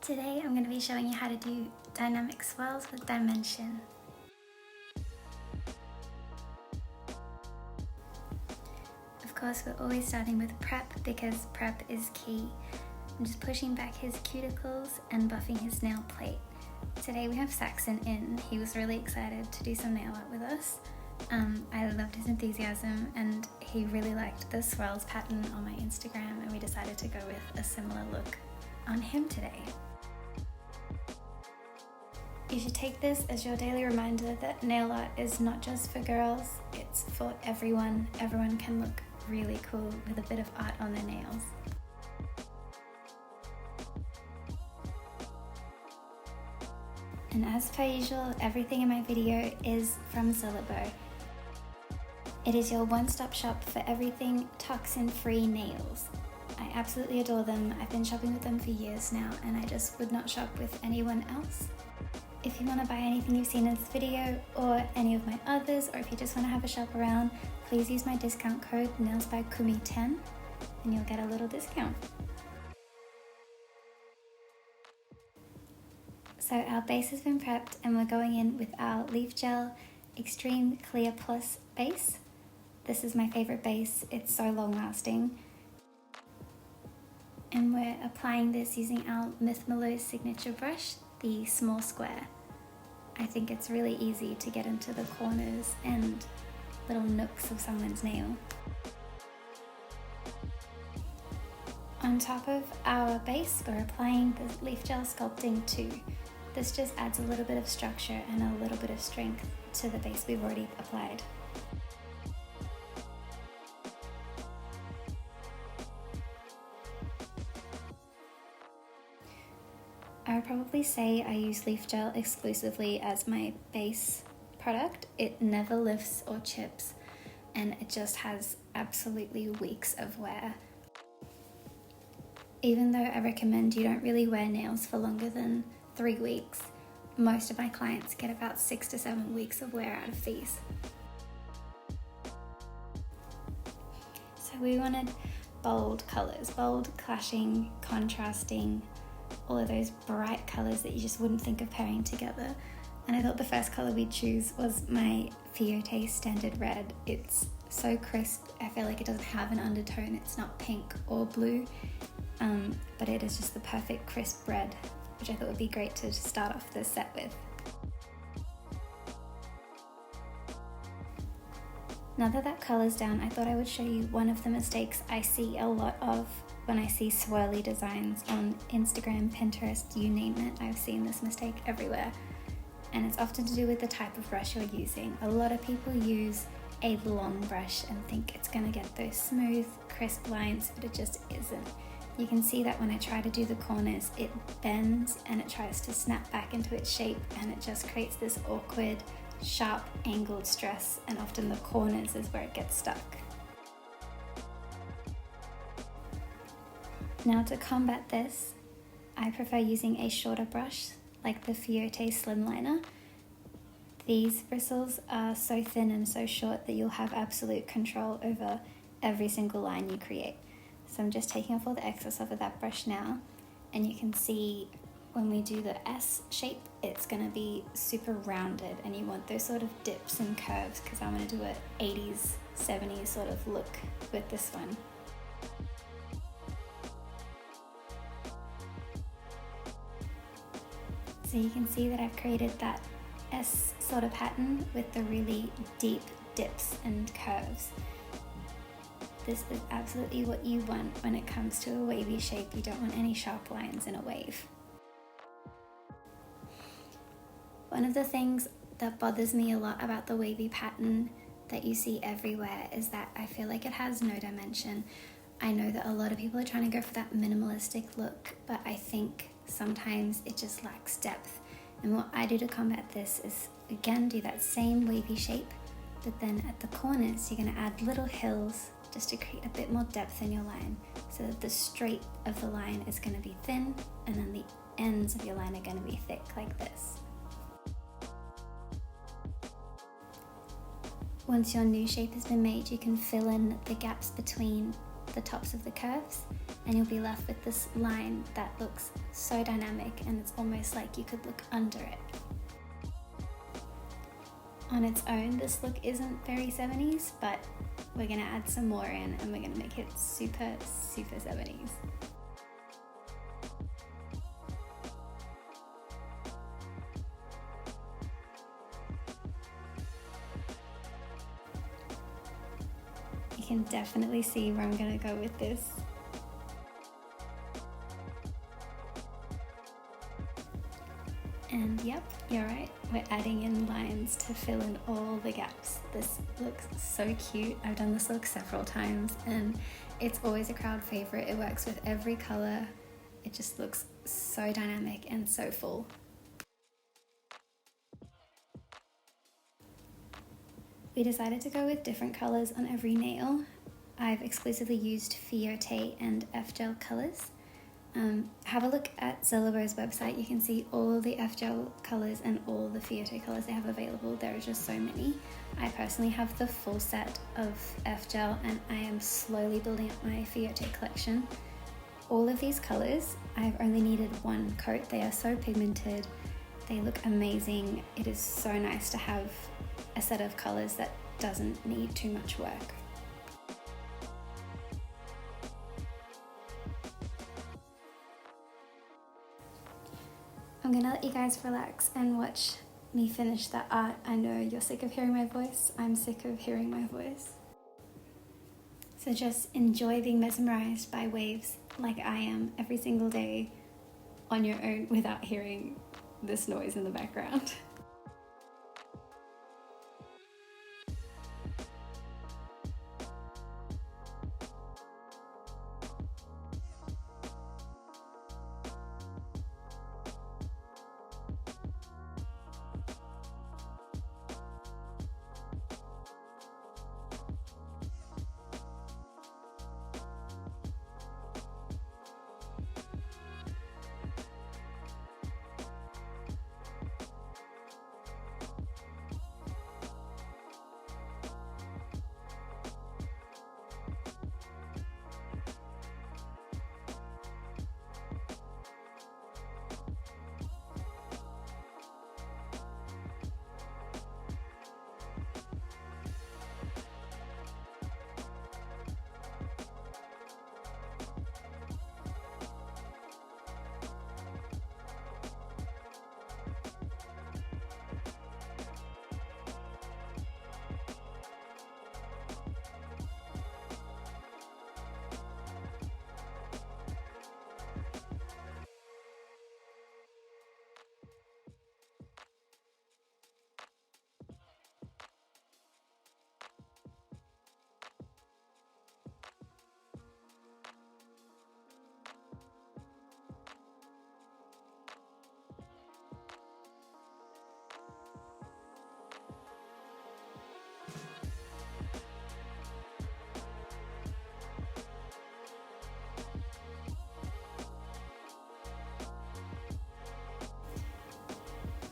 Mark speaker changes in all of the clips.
Speaker 1: Today I'm going to be showing you how to do dynamic swirls with dimension. Of course, we're always starting with prep because prep is key. I'm just pushing back his cuticles and buffing his nail plate. Today we have Saxon in. He was really excited to do some nail art with us. I loved his enthusiasm and he really liked the swirls pattern on my Instagram, and we decided to go with a similar look on him today. You should take this as your daily reminder that nail art is not just for girls, it's for everyone. Everyone can look really cool with a bit of art on their nails. And as per usual, everything in my video is from Zillabo. It is your one-stop shop for everything toxin-free nails. I absolutely adore them. I've been shopping with them for years now, and I just would not shop with anyone else. If you want to buy anything you've seen in this video or any of my others, or if you just want to have a shop around, please use my discount code nailsbykumi10 and you'll get a little discount. So our base has been prepped and we're going in with our Leaf Gel Extreme Clear Plus base. This is my favorite base, it's so long lasting. And we're applying this using our Mythmalo signature brush, the small square. I think it's really easy to get into the corners and little nooks of someone's nail. On top of our base, we're applying the Leaf Gel Sculpting 2. This just adds a little bit of structure and a little bit of strength to the base we've already applied. I would probably say I use Leaf Gel exclusively as my base product. It never lifts or chips, and it just has absolutely weeks of wear. Even though I recommend you don't really wear nails for longer than 3 weeks, most of my clients get about 6 to 7 weeks of wear out of these. So we wanted bold colours, bold, clashing, contrasting, all of those bright colours that you just wouldn't think of pairing together. And I thought the first colour we'd choose was my Fiote Standard Red. It's so crisp, I feel like it doesn't have an undertone, it's not pink or blue, but it is just the perfect crisp red, which I thought would be great to start off this set with. Now that colour's down, I thought I would show you one of the mistakes I see a lot of when I see swirly designs on Instagram, Pinterest, you name it. I've seen this mistake everywhere. And it's often to do with the type of brush you're using. A lot of people use a long brush and think it's gonna get those smooth, crisp lines, but it just isn't. You can see that when I try to do the corners, it bends and it tries to snap back into its shape, and it just creates this awkward, sharp, angled stress, and often the corners is where it gets stuck. Now to combat this, I prefer using a shorter brush like the Fiote Slimliner. These bristles are so thin and so short that you'll have absolute control over every single line you create. So I'm just taking off all the excess of that brush now, and you can see when we do the S shape, it's gonna be super rounded, and you want those sort of dips and curves because I want to do a 80s, 70s sort of look with this one. So you can see that I've created that S sort of pattern with the really deep dips and curves. This is absolutely what you want when it comes to a wavy shape. You don't want any sharp lines in a wave. One of the things that bothers me a lot about the wavy pattern that you see everywhere is that I feel like it has no dimension. I know that a lot of people are trying to go for that minimalistic look, but I think sometimes it just lacks depth. And what I do to combat this is, again, do that same wavy shape, but then at the corners you're going to add little hills just to create a bit more depth in your line, so that the straight of the line is going to be thin and then the ends of your line are going to be thick like this. Once your new shape has been made, you can fill in the gaps between the tops of the curves, and you'll be left with this line that looks so dynamic, and it's almost like you could look under it. On its own, this look isn't very 70s, but we're gonna add some more in and we're gonna make it super, super 70s. You can definitely see where I'm gonna go with this. And yep, you're right, we're adding in lines to fill in all the gaps. This looks so cute. I've done this look several times and it's always a crowd favorite. It works with every color. It just looks so dynamic and so full. We decided to go with different colors on every nail. I've exclusively used Fiote and Fgel colors. Have a look at Zellabow's website. You can see all the Fgel colors and all the Fiote colors they have available. There are just so many. I personally have the full set of Fgel and I am slowly building up my Fiote collection. All of these colors, I've only needed one coat. They are so pigmented. They look amazing. It is so nice to have a set of colors that doesn't need too much work. I'm gonna let you guys relax and watch me finish that art. I know you're sick of hearing my voice. I'm sick of hearing my voice. So just enjoy being mesmerized by waves like I am every single day on your own without hearing this noise in the background.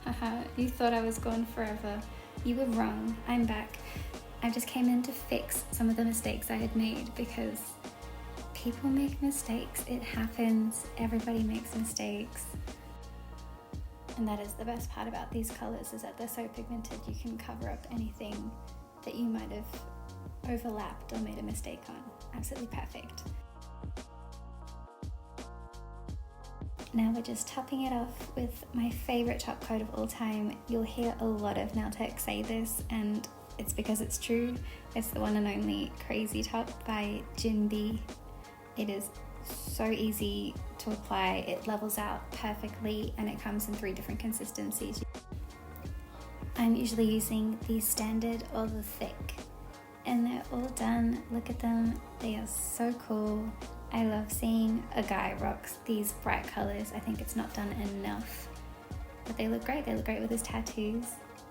Speaker 1: Haha, you thought I was gone forever. You were wrong. I'm back. I just came in to fix some of the mistakes I had made because people make mistakes. It happens. Everybody makes mistakes. And that is the best part about these colors, is that they're so pigmented you can cover up anything that you might have overlapped or made a mistake on. Absolutely perfect. Now we're just topping it off with my favorite top coat of all time. You'll hear a lot of nail techs say this, and it's because it's true. It's the one and only Crazy Top by Jinbi. It is so easy to apply. It levels out perfectly and it comes in 3 different consistencies. I'm usually using the standard or the thick, and they're all done. Look at them. They are so cool. I love seeing a guy rocks these bright colors. I think it's not done enough, but they look great. They look great with his tattoos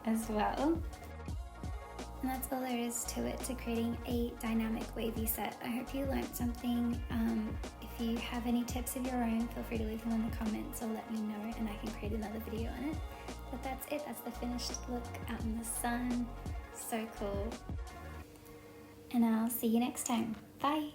Speaker 1: as well. And that's all there is to it, to creating a dynamic wavy set. I hope you learned something. If you have any tips of your own, feel free to leave them in the comments or let me know and I can create another video on it. But that's it. That's the finished look out in the sun. So cool. And I'll see you next time. Bye.